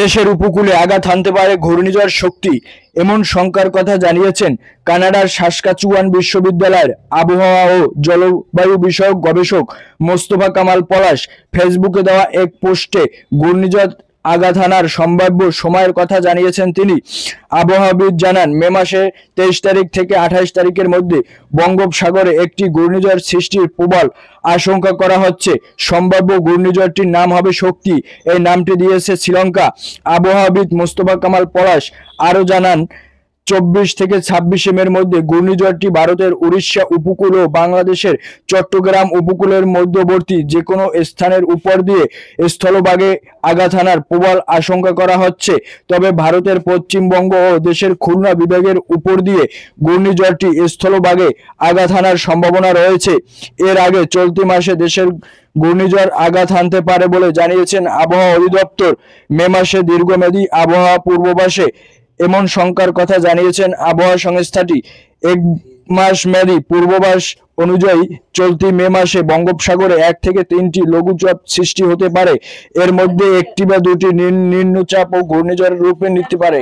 বাংলাদেশের উপকূলে আঘাত হানতে পারে ঘূর্ণিঝড় শক্তি, এমন শঙ্কার কথা জানিয়েছেন কানাডার সাসকাচুয়ান বিশ্ববিদ্যালয়ের আবহাওয়া ও জলবায়ু বিষয়ক গবেষক মোস্তফা কামাল পলাশ। ফেসবুকে দেওয়া এক পোস্টে ঘূর্ণিঝড় আঘাত হানার সম্ভাব্য সময়ের কথা জানিয়েছেন তিনি। আবহাওয়াবিদ জানান, মে মাসের 23 তারিখ থেকে 28 তারিখের মধ্যে বঙ্গোপসাগরে একটি ঘূর্ণিঝড় সৃষ্টির প্রবল আশঙ্কা করা হচ্ছে। সম্ভাব্য ঘূর্ণিঝড়টির নাম হবে শক্তি, এই নামটি দিয়েছে শ্রীলঙ্কা। আবহাওয়াবিদ মোস্তফা কামাল পলাশ আরও জানান, 24 থেকে 26 মের মধ্যে ঘূর্ণিঝড়টি ভারতের উড়িষ্যা উপকূল ও বাংলাদেশের চট্টগ্রাম উপকূলের মধ্যবর্তী যে কোনো স্থানের উপর দিয়ে স্থলভাগে আঘাত হানার প্রবল আশঙ্কা করা হচ্ছে। তবে ভারতের পশ্চিমবঙ্গ ও দেশের খুলনা বিভাগের উপর দিয়ে ঘূর্ণিঝড়টি স্থলভাগে আঘাত হানার সম্ভাবনা রয়েছে। এর আগে চলতি মাসে দেশের ঘূর্ণিঝড় আঘাত হানতে পারে বলে জানিয়েছেন আবহাওয়া অধিদপ্তর। মে মাসে দীর্ঘমেয়াদী আবহাওয়া পূর্বাভাসে এমন শঙ্কার কথা জানিয়েছেন আবহাওয়া সংস্থাটি। 1 মাস মেয়াদী পূর্বাভাস অনুযায়ী চলতি মে মাসে বঙ্গোপসাগরে 1 থেকে 3টি লঘুচাপ সৃষ্টি হতে পারে। এর মধ্যে 1টি বা 2টি নিম্নচাপ ও ঘূর্ণিঝড়ের রূপে নিতে পারে।